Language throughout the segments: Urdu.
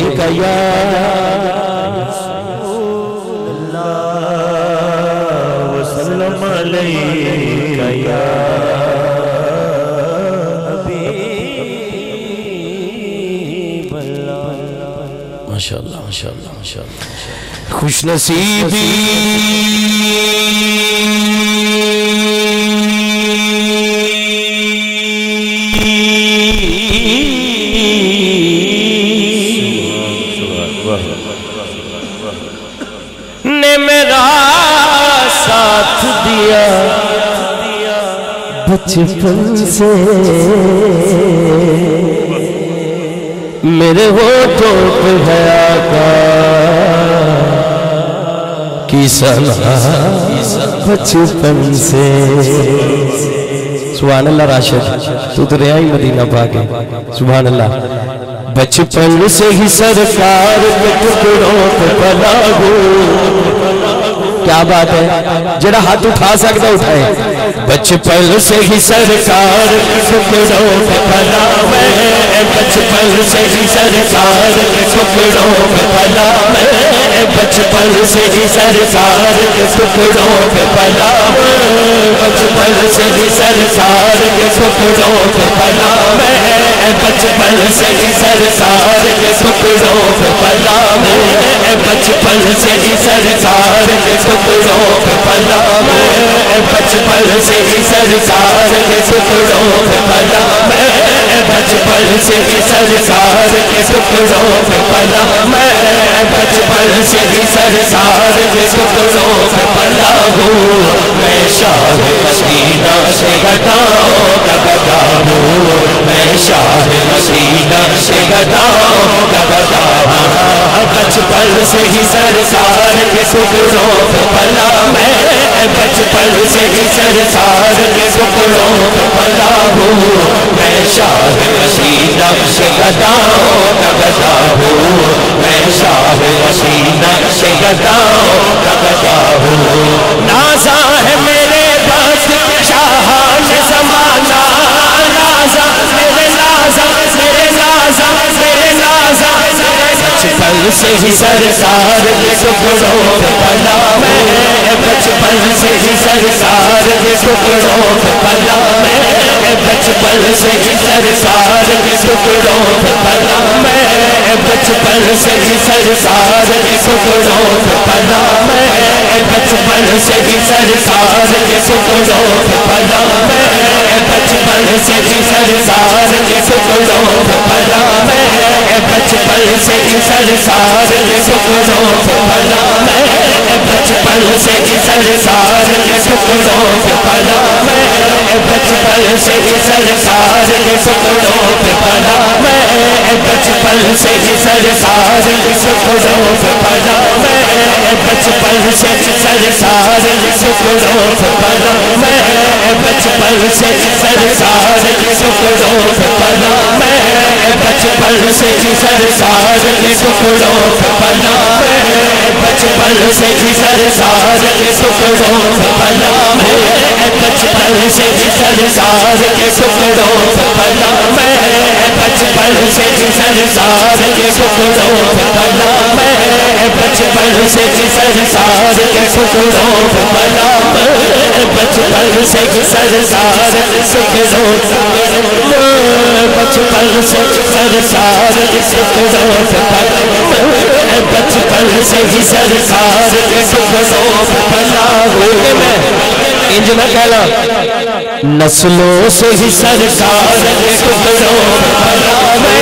علیک یا اللہ وسلم علیک یا حبیب اللہ ماشاءاللہ ماشاءاللہ ماشاءاللہ خوش نصیبی نے میرا ساتھ دیا بچپن سے میرے ہونٹوں پہ ہے آقا کی سنا بچپن سے سبحان اللہ راشد تو رہائی مدینہ پاکے سبحان اللہ بچپن سے ہی سرکار کے ٹکڑوں پہ پلا ہو کیا بات ہے جڑا ہاتھ اٹھا سکتا اٹھائے بچپن سے ہی سرکار کے ٹکڑوں پہ پلا میں بچپن سے ہی سرکار کے ٹکڑوں پہ پلا میں بچپن سے ہی سرکار کے ٹکڑوں پہ پلا میں بچپن سے ہی سرکار کے ٹکڑوں پہ پلا میں بچپن سے ہی سرکار کے ٹکڑوں پہ پلا میں بچپن سے ہی سرکار کے ٹکڑوں پہ پلا میں بچپن سے ہی سرکار کے ٹکڑوں پہ پلا میں بچپن سے ہی سرکار کے ٹکڑوں پہ پلا میں بچپن سے ہی سرکار کے ٹکڑوں پہ پلا ہوں میں شاہ مدینہ سے گداؤں کا گدا ہوں میں شاہ مدینہ سے گداؤں کا گدا ہوں بچپن سے ہی سرکار کے ٹکڑوں پہ پلا میں بچپن سے ہی سرکار کے ٹکڑوں پہ پلا ہوں میں شاہ مدینہ سے گداؤں کا گدا ہوں میں شاہ مدینہ سے گداؤں کا گدا ہوں نازا ہے میرے بس شاہان زمانہ نازا میرے نازا میرے نازا میرے نازا بچپن سے ہی سرکار کے ٹکڑوں پہ پلا میں بچپن سے ہی سرکار کے ٹکڑوں پہ پلا میں بچپن سے ہی سرکار کے ٹکڑوں پہ پلا میں بچپن سے ہی سرکار کے ٹکڑوں پہ پلا میں بچپن سے ہی سرکار کے ٹکڑوں پہ پلا میں بچپن سے ہی سرکار کے ٹکڑوں پہ پلا میں بچپن سے ہی سرکار کے ٹکڑوں پہ پلا میں بچپن سے ہی سرکار کے ٹکڑوں پہ پلا میں بچپن سے ہی سرکار کے ٹکڑوں پہ پلا میں بچپن سے ہی سرکار کے ٹکڑوں پہ پلا میں بچپن سے ہی سرکار کے ٹکڑوں پہ پلا میں بچپن سے ہی سرکار کے ٹکڑوں پہ پلا میں بچپن سے ہی سرکار کے ٹکڑوں پہ پلا میں بچپن سے ہی سرکار کے ٹکڑوں پہ پلا میں بچپن سے ہی سرکار کے ٹکڑوں پہ پلا میں بچپن سے ہی سرکار کے ٹکڑوں پہ پلا میں بچپن سے ہی سرکار کے ٹکڑوں پہ پلا میں بچپن سے ہی سرکار کے ٹکڑوں پہ پلا بچپن سے ہی سرکار کے ٹکڑوں پہ پلا بچپن سے ہی سرکار کے ٹکڑوں پہ پلا میں انج میں کہلا نسلوں سے ہی سرکار کے ٹکڑوں پہ پلا میں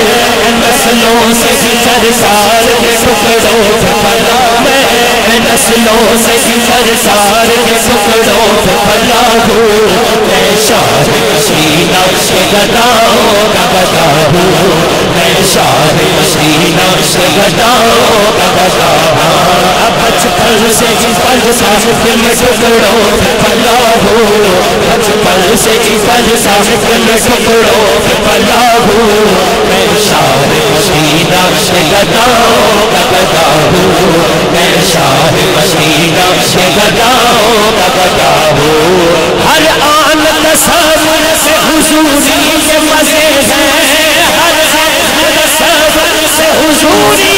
نسلوں سے ہی سرکار کے ٹکڑوں پہ پلا میں نسلوں سے ہی سرکار کے ٹکڑوں پہ پلا ہوں میں شاہ مدینہ سے گداؤں کا گدا ہوں میں شاہ مدینہ سے گداؤں کا گدا ہوں بچپن سے ہی سرکار کے ٹکڑوں پہ پلا ہوں بچپن سے ہی سرکار کے ٹکڑوں پہ پلا ہوں میں شاہ مدینہ سے گداؤں کا گدا ہوں میں شاہ مدینہ سے گداؤں کا گدا ہوں ہر آن تصور سے حضوری کے مزے ہیں ہر آن تصور سے حضوری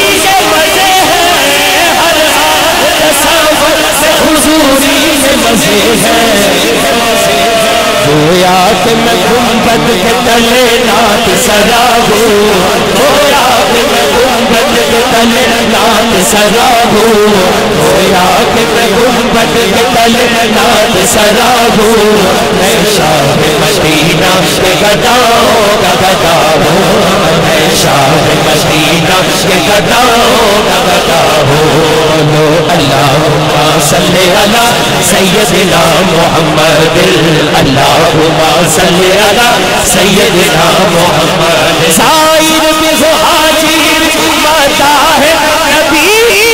کہ میں گنبد کے تلے نات سرا ہوں گویا کہ میں گنبد کے تلے نات سرا ہوں گویا کہ میں گنبد کے تلے نات سرا ہوں میں شاہ مدینہ کے گداؤں کا گدا ہوں میں شاہ مدینہ کے گداؤں کا گدا ہوں اللہم صلی علی سیدنا محمد اللہم صلی علی سیدنا محمد سائر بزو حاجیر مداح نبی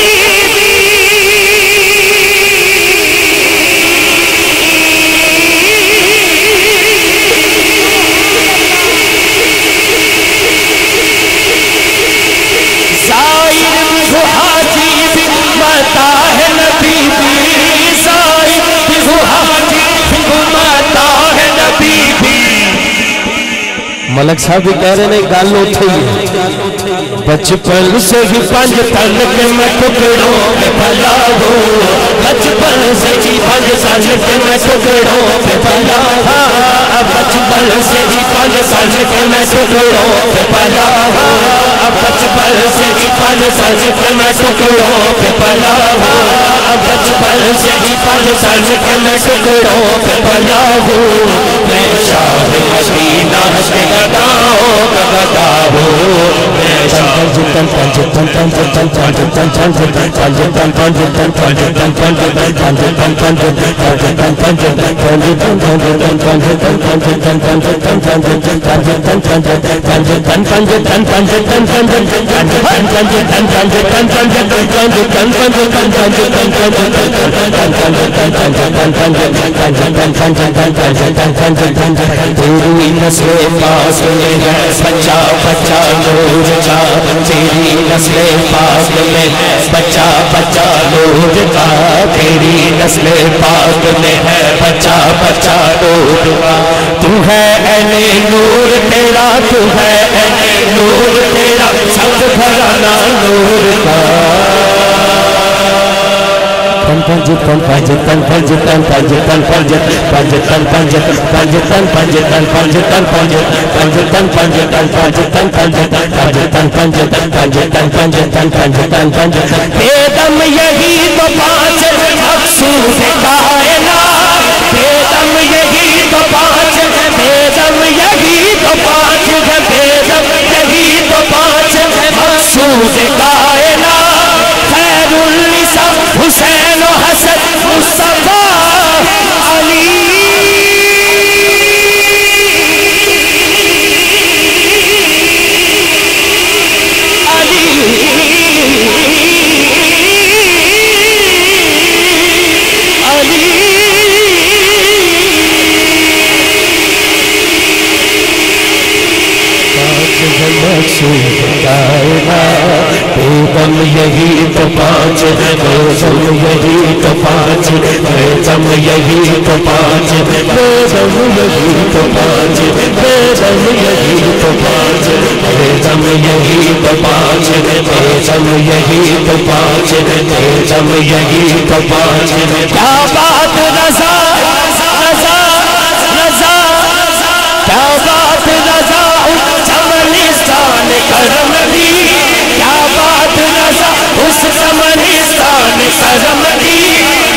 ملک صاحب بھی کہہ رہے ہیں گل اٹھے ہی بچپن سے ہی پنج تن کے میں ٹکڑوں پہ پلا ہوں بچپن سے ہی پنج تن کے میں ٹکڑوں پہ پلا ہوں بچپن سے ہی پنج تن کے میں ٹکڑوں پہ پلا ہوں بچپن سے ہی پنج تن کے میں ٹکڑوں پہ پلا ہوں بچپن سے ہی پنج تن کے میں ٹکڑوں پہ پلا ہوں میں شاہ مدینہ سے گداؤں کا گدا ہوں میں شاہ تیری نسل پاس میں ہے بچہ بچہ نور کا تیری نسل پاس میں ہے بچہ بچہ نور کا تیری نسل پاس میں ہے بچہ بچہ نور کا تو ہے اہل نور تیرا تو ہے اہل نور تیرا سب گھرانہ نور کا بیدم یہی تو پانچ مقصود کائنات بیدم یہی تو پانچ بیدم یہی تو پانچ بیدم یہی تو پانچ مقصود کائنات خیر النساء حسین و حسن مصطفیٰ علی بیدم یہی تو پانچ بیدم یہی تو پانچ بیدم یہی تو پانچ بیدم یہی تو پانچ بیدم یہی تو پانچ بیدم یہی تو پانچ بیدم یہی تو پانچ بیدم یہی تو پانچ کیا بات رضا رضا رضا کیا بات رضا چمنستان کرم دی کیا بات رضا اس چمنستان کرم دی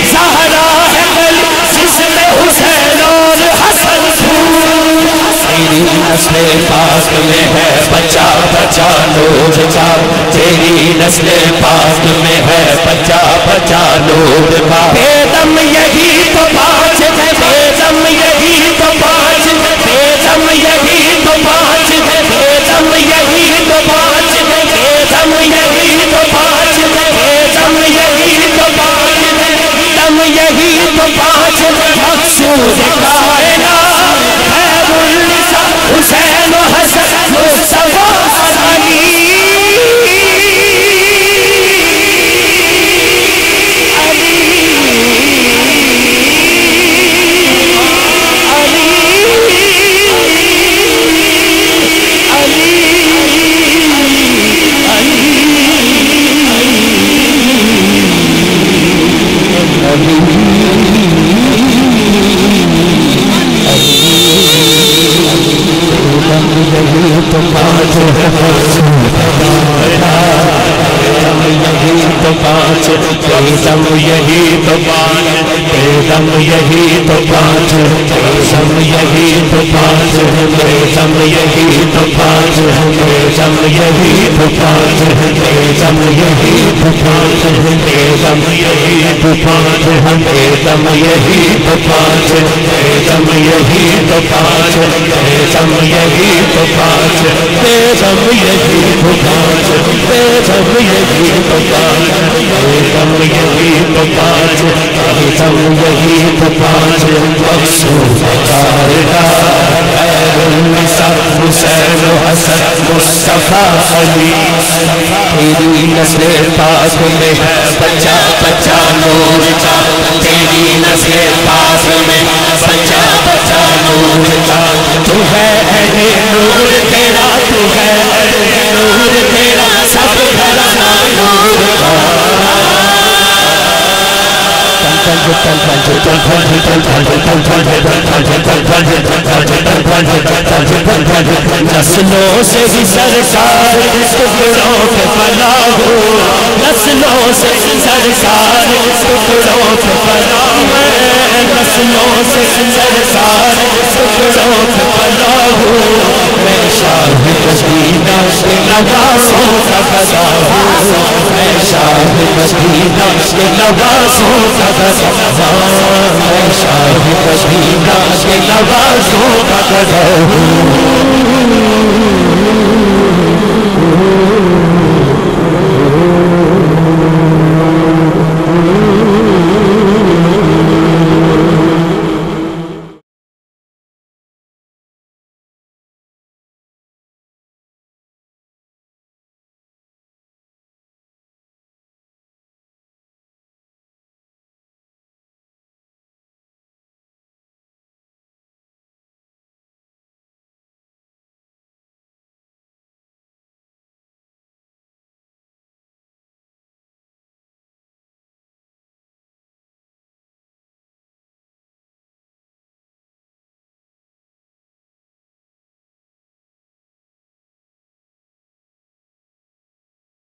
زہرا ہے گلی جس میں حسین اور حسن پھول تیری نسل پاک میں ہے بچہ بچہ نور کا تیری نسل پاک میں ہے بچہ بچہ نور کا بیدم یہی تو پانچ بیدم یہی تو پانچ بیدم یہی تو پانچ بیدم یہی تو پانچ بیدم یہی تو پانچ بیدم یہی تو پانچ بیدم یہی تو پانچ مقصود کائنات خیر النساء حسین و حسن مصطفیٰ علی علی دم یہی تو پانچ بے دم یہی تو پانچ بے دم یہی تو پانچ بے دم یہی تو پانچ بے دم یہی تو پانچ بے دم یہی تو پانچ بے دم یہی تو پانچ بے دم یہی تو پانچ بے دم یہی تو پانچ بے دم یہی تو پانچ بے دم یہی تو پانچ بے دم یہی تو پانچ بے دم یہی تو پانچ بے دم یہی تو پانچ مقصود خیر النساء حسین و حسن مصطفیٰ علی تیری نسل پاک میں ہے بچہ بچہ نور کا تیری نسل پاک میں بچہ بچہ نور کا تو ہے اہل نور تیرا تو ہے اہل نور تیرا سب گھرانا نور کا نسلوں سے ہی سرکار ٹکڑوں پہ پناہ ہو نسلوں سے سرکار ٹکڑوں پہ پناہ ہے نسلوں سے سرکار ٹکڑوں پہ پناہ ہو میں شاہ مدینہ کے نوازوں کا گدا ہوں میں شاہ مدینہ کے نوازوں کا گدا میں شاہ مدینہ کے نوازوں کا گدا ہوں